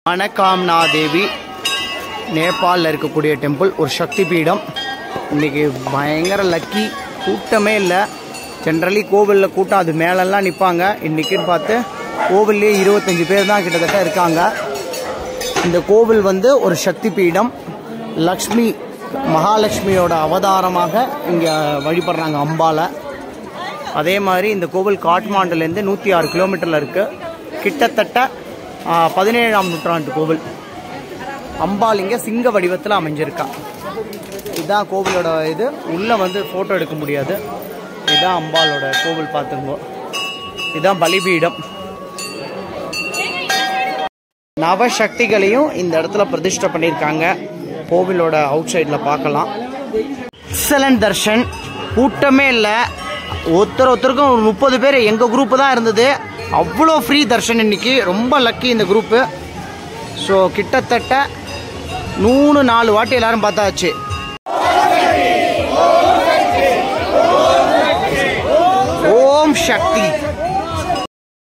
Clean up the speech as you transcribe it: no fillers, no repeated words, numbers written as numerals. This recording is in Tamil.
மனகாம்னா தேவி நேபாளில் இருக்கக்கூடிய டெம்பிள், ஒரு சக்தி பீடம். இன்றைக்கி பயங்கர லக்கி, கூட்டமே இல்லை. ஜென்ரலி கோவிலில் கூட்டம் அது மேலெல்லாம் நிற்பாங்க. இன்றைக்கின்னு பார்த்து கோவில்லே 25 பேர் தான் கிட்டத்தட்ட இருக்காங்க. இந்த கோவில் வந்து ஒரு சக்தி பீடம். லக்ஷ்மி மகாலட்சுமியோட அவதாரமாக இங்கே வழிபடுறாங்க அம்பாலை. அதே மாதிரி இந்த கோவில் காட்மாண்டுலேருந்து 106 கிலோமீட்டரில் இருக்குது. கிட்டத்தட்ட 17ஆம் நூற்றாண்டு கோவில். அம்பாள் இங்கே சிங்க வடிவத்தில் அமைஞ்சிருக்கா. இதுதான் கோவிலோட இது. உள்ளே வந்து ஃபோட்டோ எடுக்க முடியாது. இதுதான் அம்பாளோட கோவில், பார்த்துங்கோ. இதுதான் பலிபீடம். நவசக்திகளையும் இந்த இடத்துல பிரதிஷ்டை பண்ணியிருக்காங்க. கோவிலோட அவுட் சைடில் பார்க்கலாம். எக்ஸலண்ட் தர்ஷன், கூட்டமே இல்லை. ஒருத்தருக்கும் 30 பேர் எங்கள் குரூப்பு தான் இருந்தது. அவ்வளோ ஃப்ரீ தர்ஷன் இன்னைக்கு. ரொம்ப லக்கி இந்த குரூப்பு. ஸோ கிட்டத்தட்ட 3-4 வாட்டி எல்லாரும் பார்த்தாச்சு. ஓம் சக்தி.